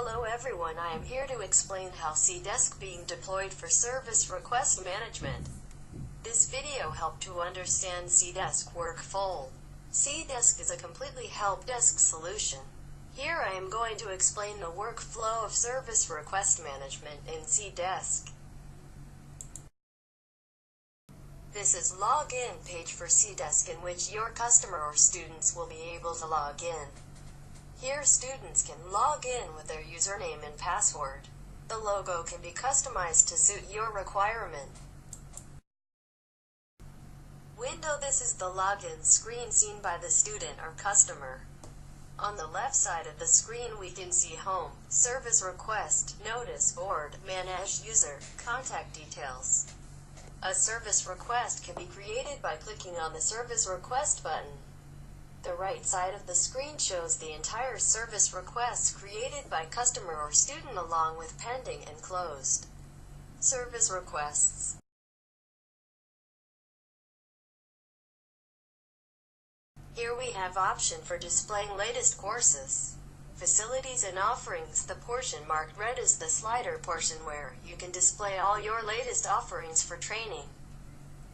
Hello everyone, I am here to explain how Cdesk being deployed for service request management. This video helped to understand Cdesk workflow. Cdesk is a completely help desk solution. Here I am going to explain the workflow of service request management in Cdesk. This is login page for Cdesk in which your customer or students will be able to log in. Here students can log in with their username and password. The logo can be customized to suit your requirement. Window. This is the login screen seen by the student or customer. On the left side of the screen we can see Home, Service Request, Notice Board, Manage User, Contact Details. A service request can be created by clicking on the Service Request button. The right side of the screen shows the entire service requests created by customer or student along with pending and closed service requests. Here we have option for displaying latest courses, facilities and offerings. The portion marked red is the slider portion where you can display all your latest offerings for training.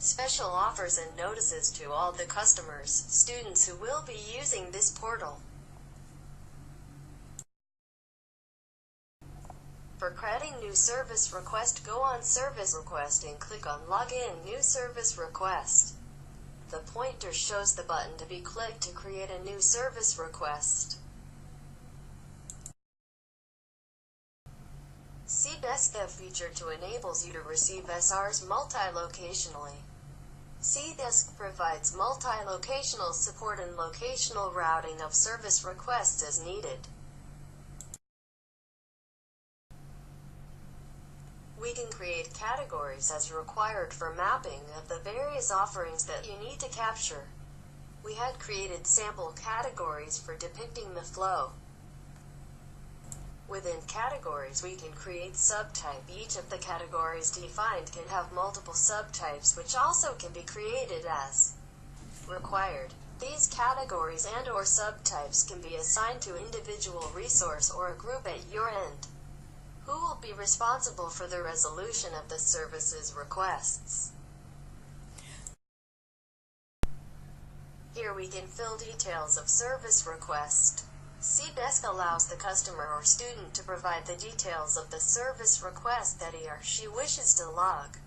Special offers and notices to all the customers, students who will be using this portal. For creating new service request, go on Service Request and click on Login New Service Request. The pointer shows the button to be clicked to create a new service request. Cdesk feature to enables you to receive SRs multi-locationally. Cdesk provides multi-locational support and locational routing of service requests as needed. We can create categories as required for mapping of the various offerings that you need to capture. We had created sample categories for depicting the flow. Within categories we can create subtype. Each of the categories defined can have multiple subtypes which also can be created as required. These categories and/or subtypes can be assigned to individual resource or a group at your end. Who will be responsible for the resolution of the services requests? Here we can fill details of service request. Cdesk allows the customer or student to provide the details of the service request that he or she wishes to log.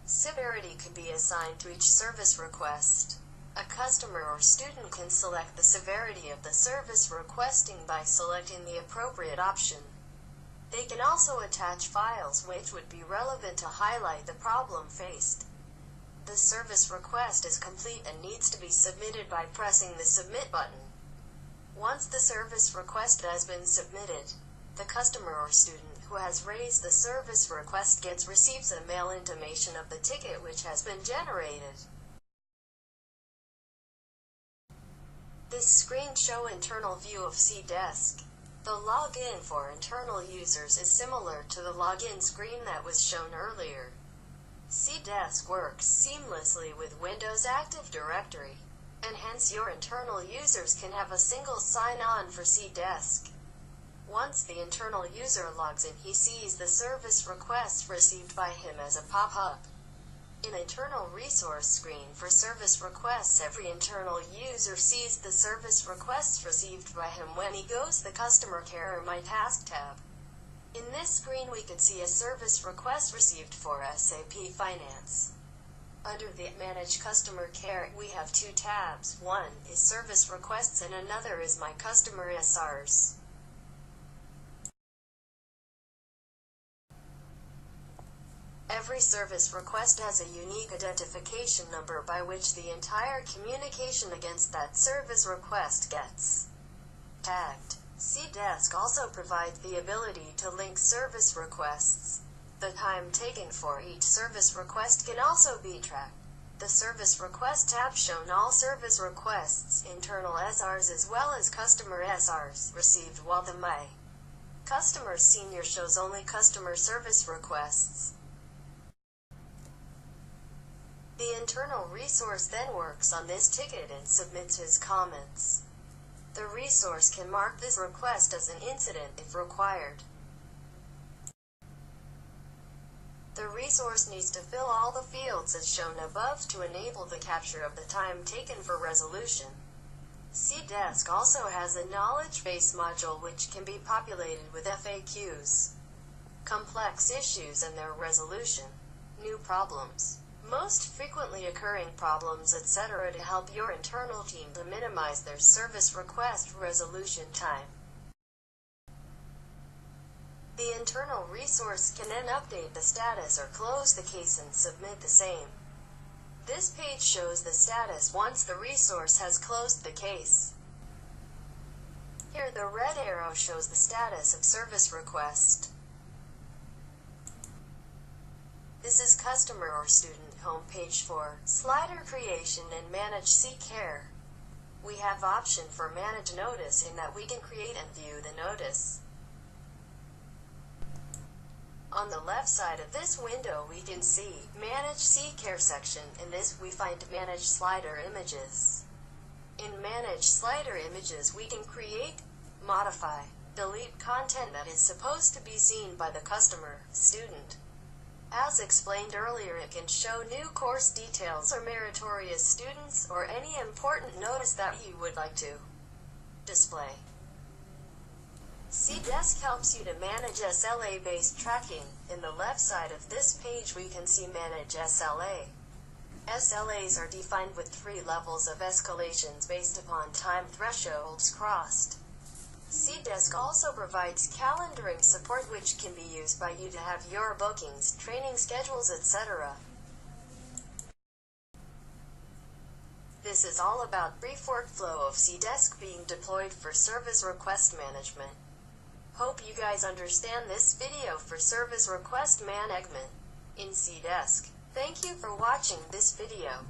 Severity can be assigned to each service request. A customer or student can select the severity of the service requesting by selecting the appropriate option. They can also attach files which would be relevant to highlight the problem faced. The service request is complete and needs to be submitted by pressing the Submit button. Once the service request has been submitted, the customer or student who has raised the service request receives a mail intimation of the ticket which has been generated. This screen shows internal view of Cdesk. The login for internal users is similar to the login screen that was shown earlier. Cdesk works seamlessly with Windows Active Directory, and hence your internal users can have a single sign-on for Cdesk. Once the internal user logs in, he sees the service requests received by him as a pop-up. In internal resource screen for service requests, every internal user sees the service requests received by him when he goes to the Customer Care or My Task tab. In this screen we can see a service request received for SAP Finance. Under the Manage Customer Care we have two tabs. One is Service Requests and another is My Customer SRs. Every service request has a unique identification number by which the entire communication against that service request gets tagged. Cdesk also provides the ability to link service requests. The time taken for each service request can also be tracked. The Service Request tab shows all service requests, internal SRs as well as customer SRs, received, while the My Customer Senior shows only customer service requests. The internal resource then works on this ticket and submits his comments. The resource can mark this request as an incident if required. The resource needs to fill all the fields as shown above to enable the capture of the time taken for resolution. Cdesk also has a Knowledgebase module which can be populated with FAQs, complex issues and their resolution, new problems, most frequently occurring problems, etc. to help your internal team to minimize their service request resolution time. The internal resource can then update the status or close the case and submit the same. This page shows the status once the resource has closed the case. Here the red arrow shows the status of service request. This is customer or student homepage for slider creation and manage C-Care. We have option for manage notice in that we can create and view the notice. On the left side of this window we can see Manage C-Care section. In this we find Manage Slider Images. In Manage Slider Images we can create, modify, delete content that is supposed to be seen by the customer, student. As explained earlier, it can show new course details or meritorious students or any important notice that you would like to display. Cdesk helps you to manage SLA-based tracking. In the left side of this page we can see Manage SLA. SLAs are defined with 3 levels of escalations based upon time thresholds crossed. Cdesk also provides calendaring support which can be used by you to have your bookings, training schedules, etc. This is all about brief workflow of Cdesk being deployed for service request management. Hope you guys understand this video for service request management in Cdesk. Thank you for watching this video.